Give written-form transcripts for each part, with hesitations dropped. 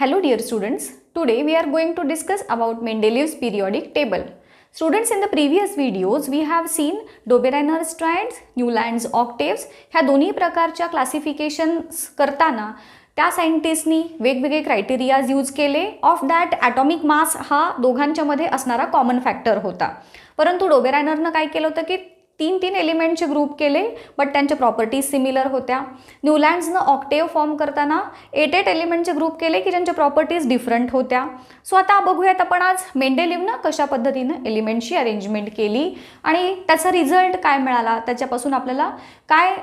Hello dear students, today we are going to discuss about Mendeleev's periodic table. Students, in the previous videos we have seen Dobereiner strands, Newland's octaves ह्या दोन्ही प्रकारच्या क्लासिफिकेशन्स करताना त्या सायंटिस्टनी वेगवेगळे criterias use केले. Of that atomic mass हा दोघांच्या मध्ये असणारा कॉमन फॅक्टर होता. परंतु डोबेरायनरनं काय केलं होतं की तीन एलिमेंटचे ग्रुप केले, बट त्यांच्या प्रॉपर्टीज सिमिलर होत्या. न्यूलँड्सनं ऑक्टेव फॉर्म करताना 8 एलिमेंटचे ग्रुप केले की ज्यांच्या प्रॉपर्टीज डिफरंट होत्या. सो आता बघूयात आपण आज मेंडेलीवनं कशा पद्धतीनं एलिमेंटची अरेंजमेंट केली आणि त्याचा रिझल्ट काय मिळाला, त्याच्यापासून आपल्याला काय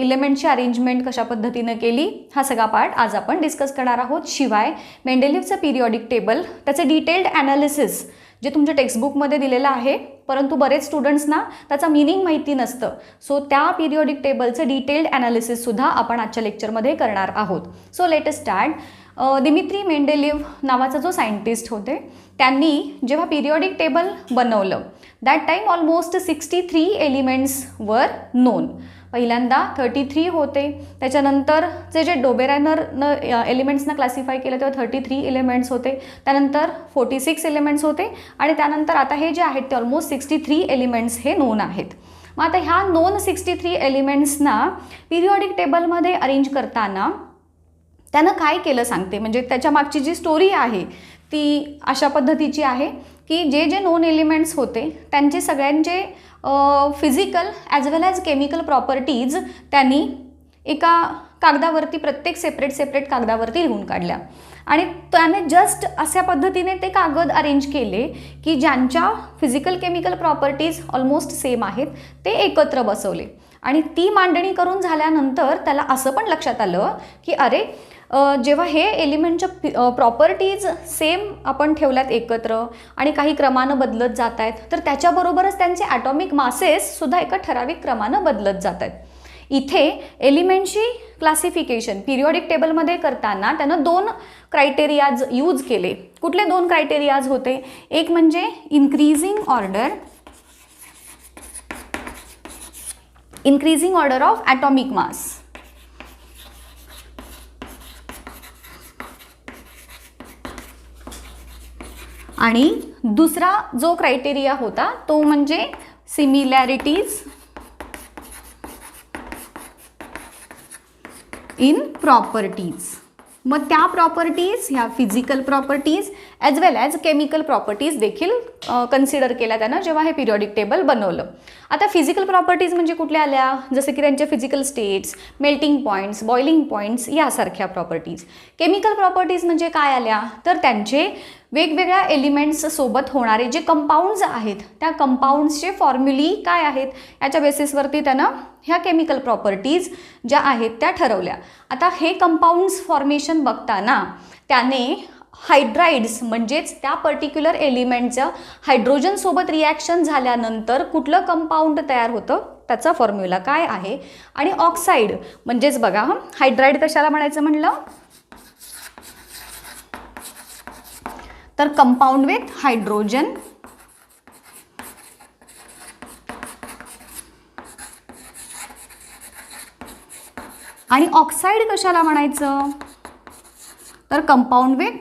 एलिमेंटची अरेंजमेंट कशा पद्धतीनं केली, हा सगळा पार्ट आज आपण डिस्कस करणार आहोत. शिवाय मेंडेलीवचं पिरियॉडिक टेबल त्याचं डिटेल्ड ॲनालिसिस जे तुमच्या टेक्स्टबुकमध्ये दिलेलं आहे, परंतु बरेच स्टुडंट्सना त्याचा मीनिंग माहिती नसतं. सो त्या पिरियॉडिक टेबलचं डिटेल्ड ॲनालिसिससुद्धा आपण आजच्या लेक्चरमध्ये करणार आहोत. So let us start. Dmitri Mendeleev नावाचा जो सायंटिस्ट होते त्यांनी जेव्हा पिरियॉडिक टेबल बनवलं that time almost 63 elements were known. पहिल्यांदा 33 होते, त्याच्यानंतर जे डोबेरायनरनं एलिमेंट्सना क्लासिफाय केलं तेव्हा 33 एलिमेंट्स होते, त्यानंतर 46 एलिमेंट्स होते आणि त्यानंतर आता हे जे आहेत ते ऑलमोस्ट 63 एलिमेंट्स हे नोन आहेत. मग आता ह्या नोन 63 एलिमेंट्सना पिरियॉडिक टेबलमध्ये अरेंज करताना त्यानं काय केलं सांगते. म्हणजे त्याच्या मागची जी स्टोरी आहे ती अशा पद्धतीची आहे की जे नोन एलिमेंट्स होते त्यांचे सगळ्यांचे फिजिकल ॲज वेल ॲज केमिकल प्रॉपर्टीज त्यांनी एका कागदावरती प्रत्येक सेपरेट कागदावरती लिहून काढल्या आणि त्याने जस्ट अशा पद्धतीने ते कागद अरेंज केले की ज्यांच्या physical chemical properties almost same आहेत ते एकत्र बसवले. आणि ती मांडणी करून झाल्यानंतर त्याला असं पण लक्षात आलं की अरे जेव्हा हे एलिमेंटच्या प्रॉपर्टीज सेम आपण ठेवल्यात एकत्र आणि काही क्रमानं बदलत जात आहेत, तर त्याच्याबरोबरच त्यांचे ॲटॉमिक मासेससुद्धा एका ठराविक क्रमानं बदलत जात आहेत. इथे एलिमेंटची क्लासिफिकेशन पिरियॉडिक टेबलमध्ये करताना त्यानं 2 क्रायटेरियाज यूज केले. कुठले 2 क्रायटेरियाज होते? एक म्हणजे increasing order of atomic mass, आणि दुसरा जो क्रायटेरिया होता तो म्हणजे सिमिलॅरिटीज इन प्रॉपर्टीज. मग त्या प्रॉपर्टीज ह्या फिजिकल प्रॉपर्टीज ॲज वेल ॲज केमिकल प्रॉपर्टीज देखील कन्सिडर केल्या त्यानं जेव्हा हे पिरियॉडिक टेबल बनवलं. आता फिजिकल प्रॉपर्टीज म्हणजे कुठल्या आल्या? जसं की त्यांचे physical states, melting points, boiling points यासारख्या प्रॉपर्टीज. केमिकल प्रॉपर्टीज म्हणजे काय आल्या? तर त्यांचे वेगवेगळ्या एलिमेंट्स सोबत होणारे जे कंपाऊंड्स आहेत त्या कंपाऊंड्सचे फॉर्म्युली काय आहेत याच्या बेसिसवरती त्यानं ह्या केमिकल प्रॉपर्टीज ज्या आहेत त्या ठरवल्या. आता हे कंपाऊंड्स फॉर्मेशन बघताना त्याने हायड्राइड्स म्हणजेच त्या पर्टिक्युलर एलिमेंटचं हायड्रोजनसोबत रिॲक्शन झाल्यानंतर कुठलं कंपाऊंड तयार होतं त्याचा फॉर्म्युला काय आहे, आणि ऑक्साईड म्हणजेच बघा हायड्राइड कशाला म्हणायचं म्हणलं तर कंपाऊंड विथ हायड्रोजन, आणि ऑक्साईड कशाला म्हणायचं तर कंपाऊंड विथ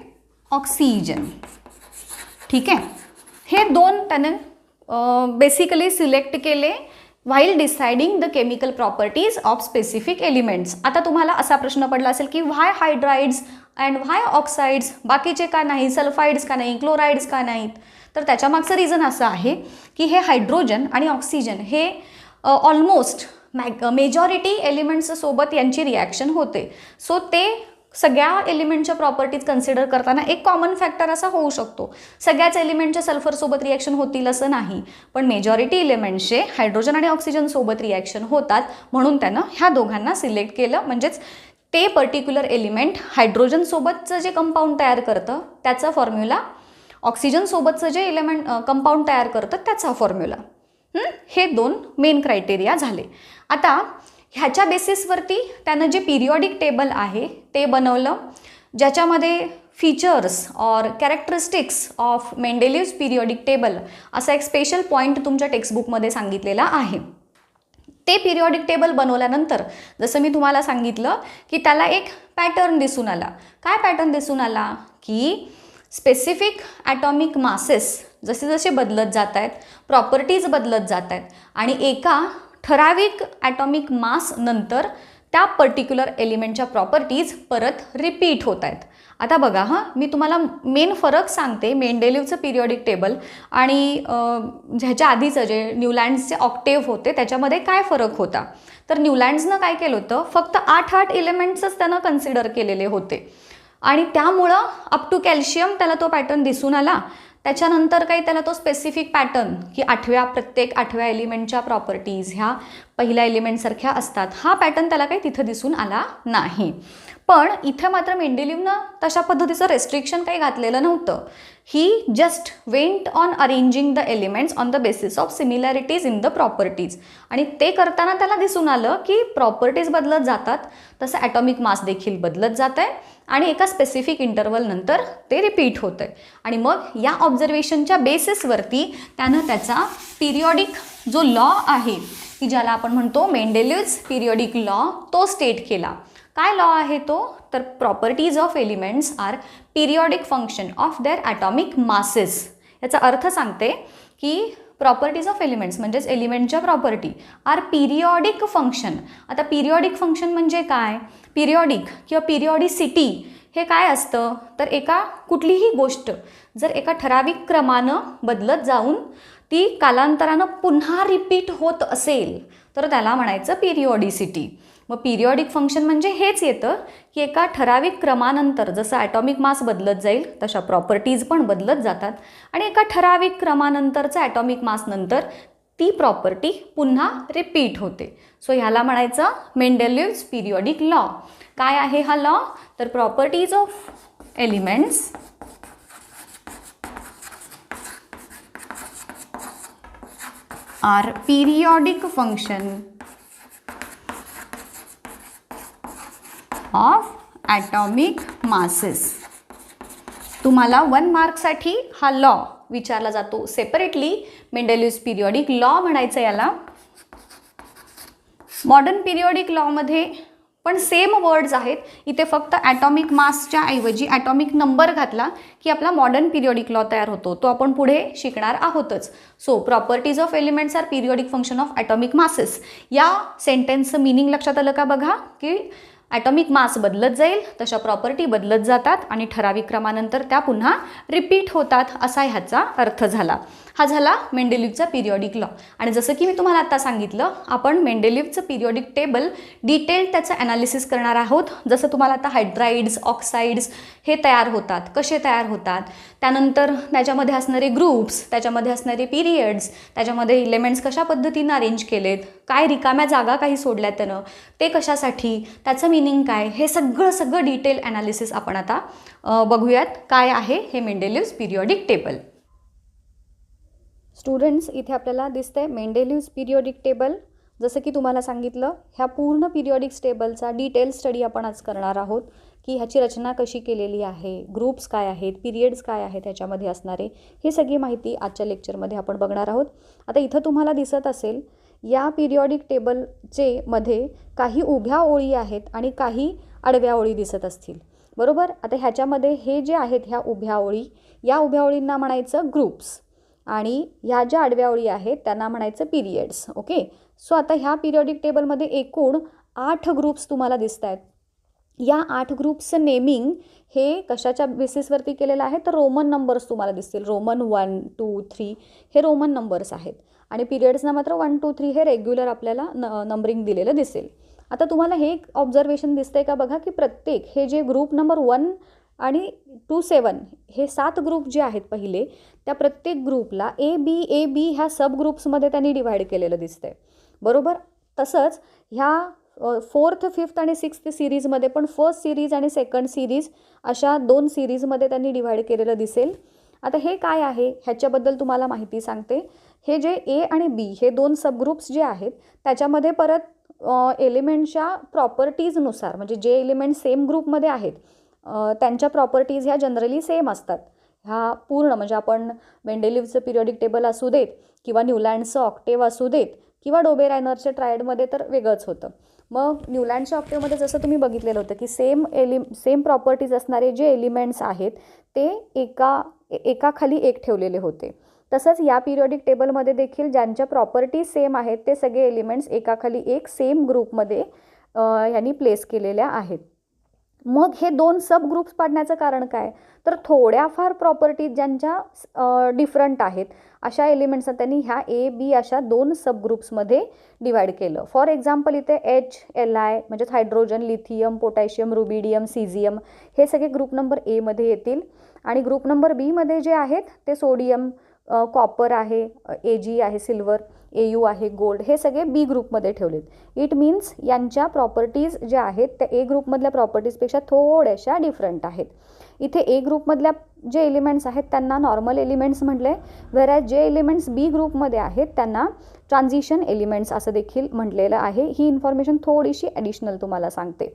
ऑक्सिजन. ठीक आहे, हे 2 त्याने बेसिकली सिलेक्ट केले while deciding the chemical properties of specific elements. आता तुम्हाला असा प्रश्न पडला असेल की व्हाय हायड्राइड्स अँड व्हाय ऑक्साइड्स, बाकीचे का नाही, सल्फाइड्स का नाही, क्लोराइड्स का नाहीत? तर त्याच्यामागचं रिझन असं आहे की हे हायड्रोजन आणि ऑक्सिजन हे ऑलमोस्ट मेजॉरिटी एलिमेंट्ससोबत यांची रिॲक्शन होते. सो ते सगळ्या एलिमेंटच्या प्रॉपर्टीज कन्सिडर करताना एक कॉमन फॅक्टर असा होऊ शकतो. सगळ्याच एलिमेंटच्या सल्फरसोबत रिॲक्शन होतील असं नाही, पण मेजॉरिटी एलिमेंट्सचे हायड्रोजन आणि ऑक्सिजनसोबत रिॲक्शन होतात, म्हणून त्यानं ह्या दोघांना सिलेक्ट केलं. म्हणजेच ते पर्टिक्युलर एलिमेंट हायड्रोजनसोबतचं जे कंपाऊंड तयार करतं त्याचा फॉर्म्युला, ऑक्सिजनसोबतचं जे एलिमेंट कंपाऊंड तयार करतं त्याचा फॉर्म्युला, हे 2 मेन क्रायटेरिया झाले. आता ह्याच्या बेसिसवरती त्यानं जे पिरियॉडिक टेबल आहे ते बनवलं, ज्याच्यामध्ये फीचर्स और कॅरेक्टरिस्टिक्स ऑफ मेंडेलीव्स पिरियॉडिक टेबल असा एक स्पेशल पॉईंट तुमच्या टेक्स्टबुकमध्ये सांगितलेला आहे. ते पिरियॉडिक टेबल बनवल्यानंतर जसं मी तुम्हाला सांगितलं की त्याला एक पॅटर्न दिसून आला. काय पॅटर्न दिसून आला की स्पेसिफिक ॲटॉमिक मासेस जसे जसे बदलत जात आहेत, प्रॉपर्टीज बदलत जात आहेत आणि एका ठराविक ॲटॉमिक मास नंतर त्या पर्टिक्युलर एलिमेंटच्या प्रॉपर्टीज परत रिपीट होत आहेत. आता बघा मी तुम्हाला मेन फरक सांगते मेंडेलिव्हचं पिरियॉडिक टेबल आणि ह्याच्या आधीचं जे न्यूलँड्सचे ऑक्टेव्ह होते त्याच्यामध्ये काय फरक होता. तर न्यूलँड्सनं काय केलं होतं, फक्त 8 एलिमेंट्सच त्यानं कन्सिडर केलेले होते आणि त्यामुळं अप टू कॅल्शियम त्याला तो पॅटर्न दिसून आला. त्याच्यानंतर काही त्याला तो स्पेसिफिक पॅटर्न की प्रत्येक 8व्या एलिमेंटच्या प्रॉपर्टीज ह्या पहिल्या एलिमेंटसारख्या असतात, हा पॅटर्न त्याला काही तिथं दिसून आला नाही. पण इथे मात्र मेंडेलिव्हनं तशा पद्धतीचं रेस्ट्रिक्शन काही घातलेलं नव्हतं. He just went on arranging the elements on the basis of similarities in the properties आणि ते करताना त्याला दिसून आलं की प्रॉपर्टीज बदलत जातात तसं ॲटॉमिक मास देखील बदलत जात आहे आणि एका स्पेसिफिक इंटरवल नंतर ते रिपीट होतं आहे. आणि मग या ऑब्झर्वेशनच्या बेसिसवरती त्यानं त्याचा पिरियॉडिक जो लॉ आहे की ज्याला आपण म्हणतो मेंडेलिव्हज पिरियॉडिक लॉ तो स्टेट केला. काय लॉ आहे तो, तर properties of elements are periodic function of their atomic masses. याचा अर्थ सांगते की प्रॉपर्टीज ऑफ एलिमेंट्स म्हणजेच एलिमेंटच्या प्रॉपर्टी आर पिरियॉडिक फंक्शन. आता पिरियॉडिक फंक्शन म्हणजे काय, पिरियॉडिक किंवा पिरियॉडिसिटी हे काय असतं, तर एका कुठलीही गोष्ट जर एका ठराविक क्रमानं बदलत जाऊन ती कालांतरानं पुन्हा रिपीट होत असेल तर त्याला म्हणायचं पिरियॉडिसिटी. मग पिरियॉडिक फंक्शन म्हणजे हेच येतं की एका ठराविक क्रमानंतर जसं ॲटॉमिक मास बदलत जाईल तशा प्रॉपर्टीज पण बदलत जातात आणि एका ठराविक क्रमानंतरचं ॲटॉमिक मास नंतर ती प्रॉपर्टी पुन्हा रिपीट होते. सो ह्याला म्हणायचं मेंडेलिव्हज पिरियॉडिक लॉ. काय आहे हा लॉ, तर properties of elements are periodic function of atomic masses. तुम्हाला 1 मार्कसाठी हा लॉ विचारला जातो सेपरेटली. मेंडेलिव्हज पिरियॉडिक लॉ म्हणायचं याला. मॉडर्न पिरियॉडिक लॉमध्ये पण सेम वर्ड्स आहेत. इथे फक्त ॲटॉमिक मासच्या ऐवजी ॲटॉमिक नंबर घातला की आपला मॉडर्न पिरियॉडिक लॉ तयार होतो. तो आपण पुढे शिकणार आहोतच. So properties of elements are periodic function of atomic masses. या सेंटेन्सचं मिनिंग लक्षात आलं का बघा, की ॲटॉमिक मास बदलत जाईल तशा प्रॉपर्टी बदलत जातात आणि ठराविक क्रमानंतर त्या पुन्हा रिपीट होतात असा ह्याचा अर्थ झाला. हा झाला मेंडेलिव्हचा पिरियॉडिक लॉ. आणि जसं की मी तुम्हाला आता सांगितलं, आपण मेंडेलिव्हचं पिरियॉडिक टेबल डिटेल त्याचं ॲनालिसिस करणार आहोत. जसं तुम्हाला आता हायड्राइड्स, ऑक्साइड्स हे तयार होतात, कसे तयार होतात, त्यानंतर त्याच्यामध्ये असणारे ग्रुप्स, त्याच्यामध्ये असणारे पिरियड्स, त्याच्यामध्ये इलेमेंट्स कशा पद्धतीनं अरेंज केलेत, काय रिकाम्या जागा काही सोडल्या त्यानं, ते कशासाठी, त्याचं मिनिंग काय, हे सगळं डिटेल ॲनालिसिस आपण आता बघूयात. काय आहे हे मेंडेलिव्हज पिरियॉडिक टेबल. स्टुडंट्स, इथे आपल्याला दिसतंय मेंडेलिव्हज पिरियॉडिक टेबल. जसं की तुम्हाला सांगितलं, ह्या पूर्ण पिरियॉडिक टेबलचा डिटेल स्टडी आपण आज करणार आहोत की ह्याची रचना कशी केलेली आहे, ग्रुप्स काय आहेत, पिरियड्स काय आहेत ह्याच्यामध्ये असणारे, ही सगळी माहिती आजच्या लेक्चरमध्ये आपण बघणार आहोत. आता इथं तुम्हाला दिसत असेल या पिरियॉडिक टेबलचे मध्ये काही उभ्या ओळी आहेत आणि काही आडव्या ओळी दिसत असतील, बरोबर. आता ह्याच्यामध्ये हे जे आहेत ह्या उभ्या ओळी, या उभ्या ओळींना म्हणायचं ग्रुप्स आणि ह्या ज्या आडव्या ओळी आहेत त्यांना म्हणायचं पिरियड्स. ओके. सो आता ह्या पिरियॉडिक टेबलमध्ये एकूण 8 ग्रुप्स तुम्हाला दिसत आहेत. या 8 ग्रुप्सचं नेमिंग हे कशाच्या बेसिसवरती केलेलं आहे, तर रोमन नंबर्स तुम्हाला दिसतील. रोमन 1, 2, 3 हे रोमन नंबर्स आहेत आणि पिरियड्सना मात्र 1, 2, 3 हे रेग्युलर आपल्याला नंबरिंग दिलेलं दिसेल. आता तुम्हाला हे एक ऑब्झर्वेशन दिसतंय का बघा, की प्रत्येक हे जे ग्रुप नंबर 1 आणि 2, 7 हे 7 ग्रुप जे आहेत पहिले, त्या प्रत्येक ग्रुपला ए बी ह्या सब ग्रुप्समध्ये त्यांनी डिव्हाइड केलेलं दिसतंय, बरोबर. तसंच ह्या 4th, 5th आणि 6th सिरीजमध्ये पण फर्स्ट सिरीज आणि सेकंड सिरीज अशा 2 सिरीजमध्ये त्यांनी डिव्हाइड केलेलं दिसेल. आता हे काय आहे ह्याच्याबद्दल तुम्हाला माहिती सांगते. हे जे ए आणि बी हे 2 सबग्रुप्स जे आहेत त्याच्यामध्ये परत एलिमेंटच्या प्रॉपर्टीजनुसार, म्हणजे जे एलिमेंट सेम ग्रुपमध्ये आहेत त्यांच्या प्रॉपर्टीज ह्या जनरली सेम असतात. ह्या पूर्ण म्हणजे आपण मेंडेलिव्हचं पिरियॉडिक टेबल असू देत किंवा न्यूलँडचं ऑक्टेव असू देत किंवा डोबेरायनरच्या ट्रायडमध्ये तर वेगळंच होतं. मग न्यूलँडच्या ऑक्टेवमध्ये जसं तुम्ही बघितलेलं होतं की सेम प्रॉपर्टीज असणारे जे एलिमेंट्स आहेत ते एकाखाली एक ठेवलेले होते. तसंच या पिरियॉडिक टेबलमध्ये देखील ज्यांच्या प्रॉपर्टीज सेम आहेत ते सगळे एलिमेंट्स एकाखाली एक सेम ग्रुपमध्ये यांनी प्लेस केलेल्या आहेत. मग हे दोन सब ग्रुप्स पाडण्याचं कारण काय, तर थोड्याफार प्रॉपर्टीज ज्यांच्या डिफरंट आहेत अशा एलिमेंट्सना त्यांनी ह्या ए बी अशा दोन सब ग्रुप्समध्ये डिवाइड केलं. फॉर एक्झाम्पल इथे HLI म्हणजेच hydrogen, lithium, potassium, rubidium, caesium हे सगळे ग्रुप नंबर एमध्ये येतील. आणि ग्रुप नंबर बीमध्ये जे आहेत ते सोडियम, कॉपर आहे, Ag आहे सिल्वर, Au आहे गोल्ड, हे सगळे बी ग्रुपमध्ये ठेवलेत. इट मीन्स यांच्या प्रॉपर्टीज ज्या आहेत त्या ए ग्रुपमधल्या प्रॉपर्टीजपेक्षा थोड्याशा डिफरंट आहेत. इथे ए ग्रुपमधल्या जे एलिमेंट्स आहेत त्यांना नॉर्मल एलिमेंट्स म्हटले, व्हेरॅज जे एलिमेंट्स बी ग्रुपमध्ये आहेत त्यांना ट्रान्झिशन एलिमेंट्स असं देखील म्हटलेलं आहे. ही इन्फॉर्मेशन थोडीशी ॲडिशनल तुम्हाला सांगते.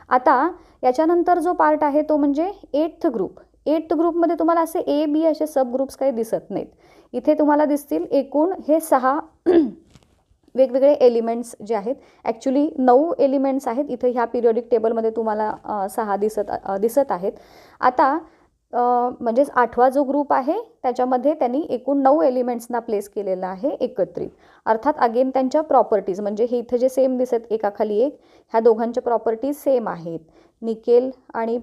आता याच्यानंतर जो पार्ट आहे तो म्हणजे 8th ग्रुप. 8th ग्रुपमध्ये तुम्हाला असे ए बी असे सब ग्रुप्स काही दिसत नाहीत. इथे तुम्हाला दिसतील एकूण हे 6 वेगवेगळे एलिमेंट्स जे आहेत. ॲक्च्युली 9 एलिमेंट्स आहेत इथे ह्या पिरियॉडिक टेबलमध्ये तुम्हाला 6 दिसत आहेत. आता म्हणजेच 8वा जो ग्रुप आहे त्याच्यामध्ये त्यांनी एकूण 9 एलिमेंट्सना प्लेस केलेलं आहे एकत्रित. अर्थात अगेन त्यांच्या प्रॉपर्टीज म्हणजे हे इथं जे सेम दिसत एकाखाली एक, ह्या दोघांच्या प्रॉपर्टीज सेम आहेत. निकेल आणि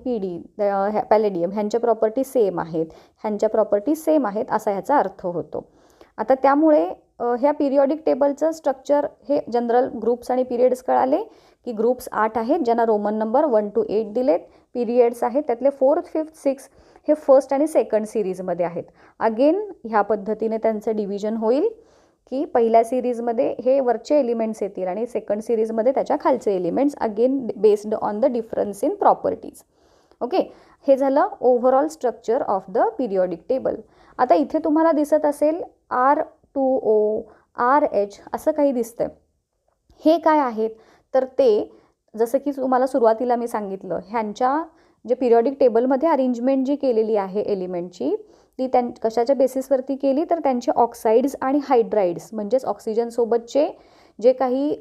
पॅलेडियम ह्यांच्या प्रॉपर्टी सेम आहेत, ह्यांच्या प्रॉपर्टी सेम आहेत असा ह्याचा अर्थ होतो. आता त्यामुळे ह्या पिरियॉडिक टेबलचं स्ट्रक्चर हे जनरल ग्रुप्स आणि पिरियड्स कळाले की ग्रुप्स 8 आहेत ज्यांना रोमन नंबर 1 to 8 दिलेत. पिरियड्स आहेत त्यातले 4th, 5th, 6th हे फर्स्ट आणि सेकंड सिरीजमध्ये आहेत. अगेन ह्या पद्धतीने त्यांचं डिव्हिजन होईल की पहिल्या सिरीजमध्ये हे वरचे एलिमेंट्स येतील आणि सेकंड सिरीजमध्ये त्याच्या खालचे elements, again based on the difference in properties. Okay, हे झालं overall structure of the periodic table. आता इथे तुम्हाला दिसत असेल R2O, RH असं काही दिसतंय. हे काय आहेत तर ते जसं की तुम्हाला सुरुवातीला मी सांगितलं ह्यांच्या जे पिरियॉडिक टेबलमध्ये अरेंजमेंट जी केलेली आहे एलिमेंटची ती कशाच्या बेसिसवरती केली तर त्यांचे ऑक्साईड्स आणि हायड्राइड्स म्हणजेच ऑक्सिजनसोबतचे जे काही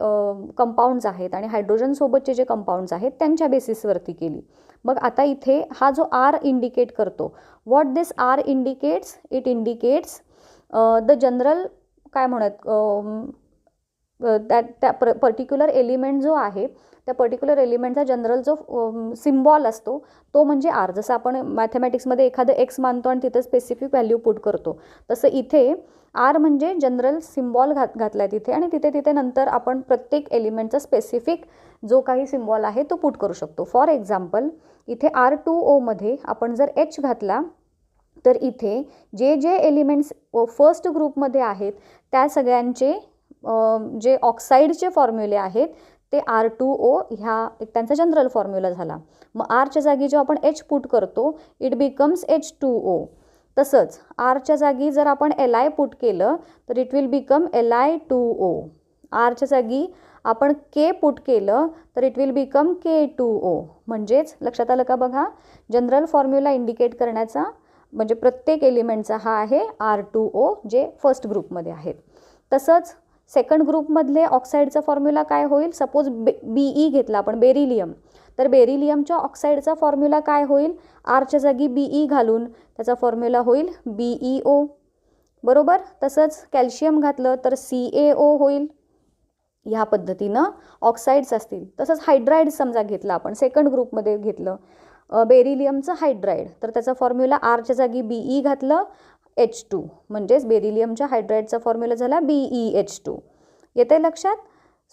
कंपाऊंड्स आहेत आणि हायड्रोजनसोबतचे जे कंपाऊंड्स आहेत त्यांच्या बेसिसवरती केली. मग आता इथे हा जो R इंडिकेट करतो, what this R indicates, it indicates the general काय म्हणत त्या पर्टिक्युलर एलिमेंट जो आहे त्या पर्टिक्युलर एलिमेंटचा जनरल जो सिम्बॉल असतो तो म्हणजे R. जसं आपण मॅथमॅटिक्समध्ये एखादं एक्स मानतो आणि तिथं स्पेसिफिक व्हॅल्यू पुट करतो तसं इथे R म्हणजे जनरल सिम्बॉल घातला आहे तिथे आणि तिथे नंतर आपण प्रत्येक एलिमेंटचा स्पेसिफिक जो काही सिम्बॉल आहे तो पुट करू शकतो. फॉर एक्झाम्पल इथे R2O मध्ये आपण जर H घातला तर इथे जे एलिमेंट्स फर्स्ट ग्रुपमध्ये आहेत त्या सगळ्यांचे जे ऑक्साईडचे फॉर्म्युले आहेत ते R2O ह्या त्यांचा जनरल फॉर्म्युला झाला. मग Rच्या जागी जो आपण H पुट करतो इट बिकम्स H2O. तसंच Rच्या जागी जर आपण Li पुट केलं तर इट विल बिकम Li2O. Rच्या जागी आपण K पुट केलं तर इट विल बिकम K2O. म्हणजेच लक्षात आलं का बघा, जनरल फॉर्म्युला इंडिकेट करण्याचा म्हणजे प्रत्येक एलिमेंटचा हा आहे R2O जे फर्स्ट ग्रुपमध्ये आहेत. तसंच सेकंड ग्रुपमधले ऑक्साईडचा फॉर्म्युला काय होईल, सपोज BE घेतला आपण बेरिलियम तर बेरिलियमच्या ऑक्साईडचा फॉर्म्युला काय होईल, आरच्या जागी BE घालून त्याचा फॉर्म्युला होईल BeO बरोबर. तसंच कॅल्शियम घातलं तर CaO होईल. ह्या पद्धतीनं ऑक्साईड्स असतील. तसंच हायड्राइड समजा घेतला आपण सेकंड ग्रुपमध्ये घेतलं बेरिलियमचं हायड्राइड तर त्याचा फॉर्म्युला आरच्या जागी BE घातलं H2 म्हणजेच बेरिलियमच्या हायड्राइडचा फॉर्म्युला झाला BeH2. येते लक्षात.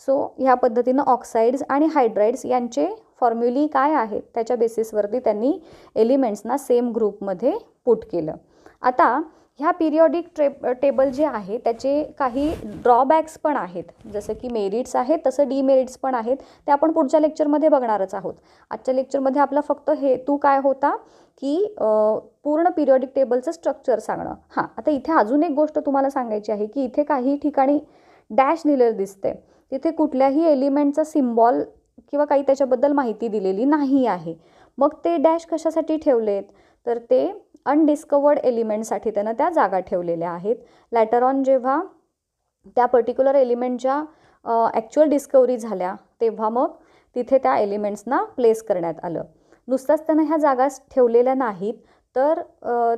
सो ह्या पद्धतीनं ऑक्साईड्स आणि हायड्राइड्स यांचे फॉर्म्युली काय आहेत त्याच्या बेसिसवरती त्यांनी एलिमेंट्सना सेम ग्रुपमध्ये पुट केलं. आता ह्या पिरियॉडिक टेबल जे आहे त्याचे काही ड्रॉबॅक्स पण आहेत. जसं की मेरिट्स आहेत तसं डिमेरिट्स पण आहेत. ते आपण पुढच्या लेक्चरमध्ये बघणारच आहोत. आजच्या लेक्चरमध्ये आपला फक्त हेतू काय होता की पूर्ण पिरियॉडिक टेबलचं स्ट्रक्चर सांगणं. हां, आता इथे अजून एक गोष्ट तुम्हाला सांगायची आहे की इथे काही ठिकाणी डॅश दिलेलं दिसते. तिथे कुठल्याही एलिमेंटचा सिम्बॉल किंवा काही त्याच्याबद्दल माहिती दिलेली नाही आहे. मग ते डॅश कशासाठी ठेवलेत तर ते अनडिस्कवर्ड एलिमेंटसाठी त्यानं त्या जागा ठेवलेल्या आहेत. लॅटर ऑन जेव्हा त्या पर्टिक्युलर एलिमेंटच्या ॲक्च्युअल डिस्कवरी झाल्या तेव्हा मग तिथे त्या एलिमेंट्सना प्लेस करण्यात आलं. नुसताच त्यानं ह्या जागा ठेवलेल्या नाहीत, तर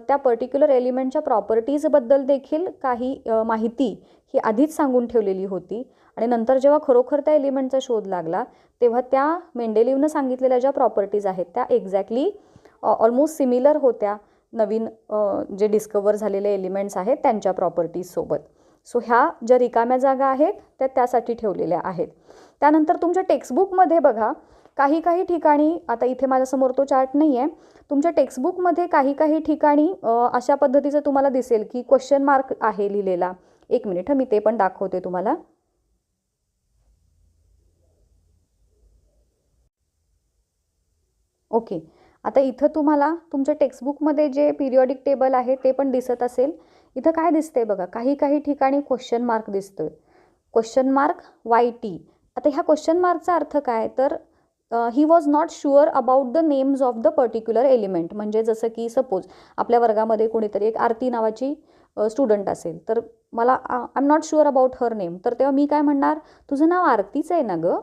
त्या पर्टिक्युलर एलिमेंटच्या प्रॉपर्टीजबद्दल देखील काही माहिती ही आधीच सांगून ठेवलेली होती. आणि नंतर जेव्हा खरोखर त्या एलिमेंटचा शोध लागला तेव्हा त्या मेंडेलिव्हनं सांगितलेल्या ज्या प्रॉपर्टीज आहेत त्या एक्झॅक्टली ऑलमोस्ट सिमिलर होत्या नवीन जे डिस्कवर झालेले एलिमेंट्स आहेत त्यांच्या प्रॉपर्टीजसोबत. सो ह्या ज्या रिकाम्या जागा आहेत त्या त्यासाठी ठेवलेल्या आहेत. त्यानंतर तुमच्या टेक्स्टबुकमध्ये बघा काही ठिकाणी, आता इथे माझ्यासमोर तो चार्ट नाही आहे, तुमच्या टेक्स्टबुकमध्ये काही ठिकाणी अशा पद्धतीचं तुम्हाला दिसेल की क्वेश्चन मार्क आहे लिहिलेला. एक मिनिट मी ते पण दाखवते तुम्हाला. ओके, आता इथं तुम्हाला तुमच्या टेक्स्टबुकमध्ये जे पिरियॉडिक टेबल आहे ते पण दिसत असेल. इथं काय दिसतंय बघा, काही ठिकाणी क्वेश्चन मार्क दिसतोय, क्वेश्चन मार्क YT. आता ह्या क्वेश्चन मार्कचा अर्थ काय, तर he was not sure about the names of the particular element. म्हणजे जसं की सपोज आपल्या वर्गामध्ये कोणीतरी एक आरती नावाची स्टुडंट असेल, तर मला I am not sure about her name, तर तेव्हा मी काय म्हणणार, तुझं नाव आरतीच आहे ना गं.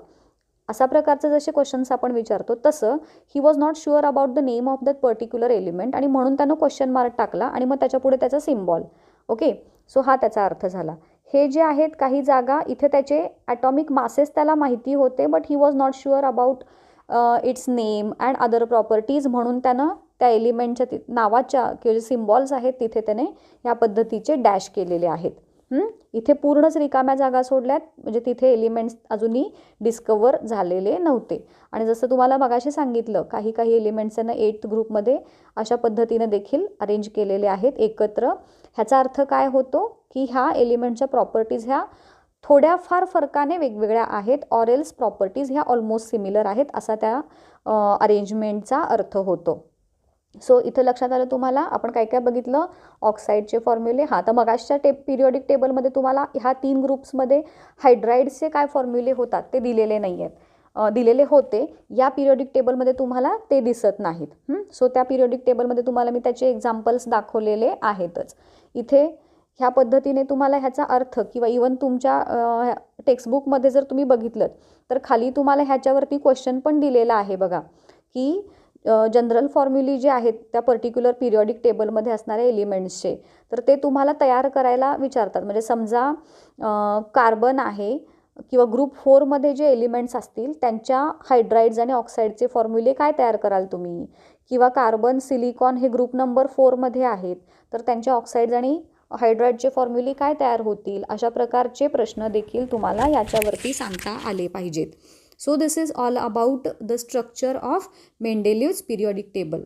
अशा प्रकारचे जसे क्वेश्चन्स आपण विचारतो तसं he was not sure about the name of that particular element, आणि म्हणून त्यानं क्वेश्चन मार्क टाकला आणि मग त्याच्यापुढे त्याचा सिम्बॉल. ओके, सो हा त्याचा अर्थ झाला. हे जे आहेत काही जागा इथे त्याचे ॲटॉमिक मासेस त्याला माहिती होते, but he was not sure about it's name and other properties, म्हणून त्यानं त्या एलिमेंटच्या नावाच्या किंवा जे सिम्बॉल्स आहेत तिथे त्याने या पद्धतीचे डॅश केलेले आहेत. इथे पूर्णच रिकाम्या जागा सोडल्यात, म्हणजे तिथे एलिमेंट्स अजूनही डिस्कवर झालेले नव्हते. आणि जसं तुम्हाला मगाशी सांगितलं काही एलिमेंट्स त्यांना 8th ग्रुपमध्ये अशा पद्धतीने देखील अरेंज केलेले आहेत एकत्र. ह्याचा अर्थ काय होतो की ह्या एलिमेंटच्या प्रॉपर्टीज ह्या थोड्याफार फरकाने वेगवेगळ्या आहेत, ऑरेल्स प्रॉपर्टीज ह्या ऑलमोस्ट सिमिलर आहेत असा त्या अरेंजमेंटचा अर्थ होतो. सो इथं लक्षात आलं तुम्हाला. आपण काय काय बघितलं, ऑक्साईडचे फॉर्म्युले. हां, तर मगाशच्या पिरियॉडिक टेबलमध्ये तुम्हाला ह्या 3 ग्रुप्समध्ये हायड्राईड्सचे काय फॉर्म्युले होतात ते दिलेले नाही आहेत, दिलेले होते. या पिरियॉडिक टेबलमध्ये तुम्हाला ते दिसत नाहीत. सो त्या पिरियॉडिक टेबलमध्ये तुम्हाला मी त्याचे एक्झाम्पल्स दाखवलेले आहेतच. इथे ह्या पद्धतीने तुम्हाला ह्याचा अर्थ किंवा इवन तुमच्या टेक्स्टबुकमध्ये जर तुम्ही बघितलं तर खाली तुम्हाला ह्याच्यावरती क्वेश्चन पण दिलेला आहे बघा, की जनरल फॉर्म्युली जे आहेत त्या पर्टिक्युलर पिरियॉडिक टेबलमध्ये असणाऱ्या एलिमेंट्सचे, तर ते तुम्हाला तयार करायला विचारतात. म्हणजे समजा कार्बन आहे किंवा ग्रुप 4मध्ये जे एलिमेंट्स असतील त्यांच्या हायड्राईड्स आणि ऑक्साईडचे फॉर्म्युले काय तयार कराल तुम्ही, किंवा कार्बन सिलिकॉन हे ग्रुप नंबर 4मध्ये आहेत तर त्यांच्या ऑक्साईड्स आणि हायड्राईडचे फॉर्म्युले काय तयार होतील, अशा प्रकारचे प्रश्न देखील तुम्हाला याच्यावरती सांगता आले पाहिजेत. So this is all about the structure of Mendeleev's periodic table.